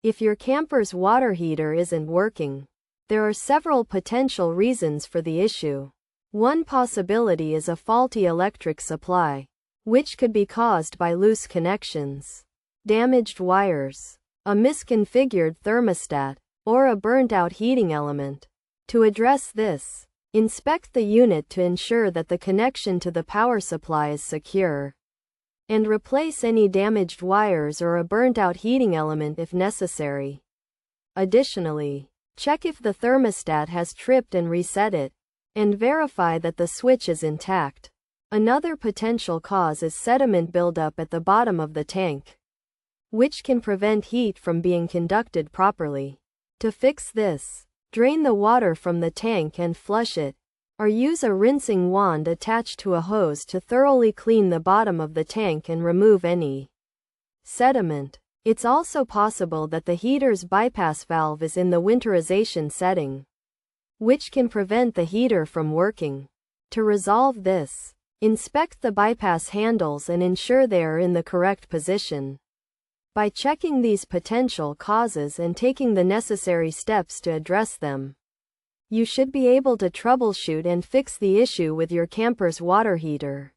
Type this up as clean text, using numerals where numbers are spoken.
If your camper's water heater isn't working, there are several potential reasons for the issue. One possibility is a faulty electric supply, which could be caused by loose connections, damaged wires, a misconfigured thermostat, or a burnt-out heating element. To address this, inspect the unit to ensure that the connection to the power supply is secure, and replace any damaged wires or a burnt-out heating element if necessary. Additionally, check if the thermostat has tripped and reset it, and verify that the switch is intact. Another potential cause is sediment buildup at the bottom of the tank, which can prevent heat from being conducted properly. To fix this, drain the water from the tank and flush it, or use a rinsing wand attached to a hose to thoroughly clean the bottom of the tank and remove any sediment. It's also possible that the heater's bypass valve is in the winterization setting, which can prevent the heater from working. To resolve this, inspect the bypass handles and ensure they are in the correct position. By checking these potential causes and taking the necessary steps to address them, you should be able to troubleshoot and fix the issue with your camper's water heater.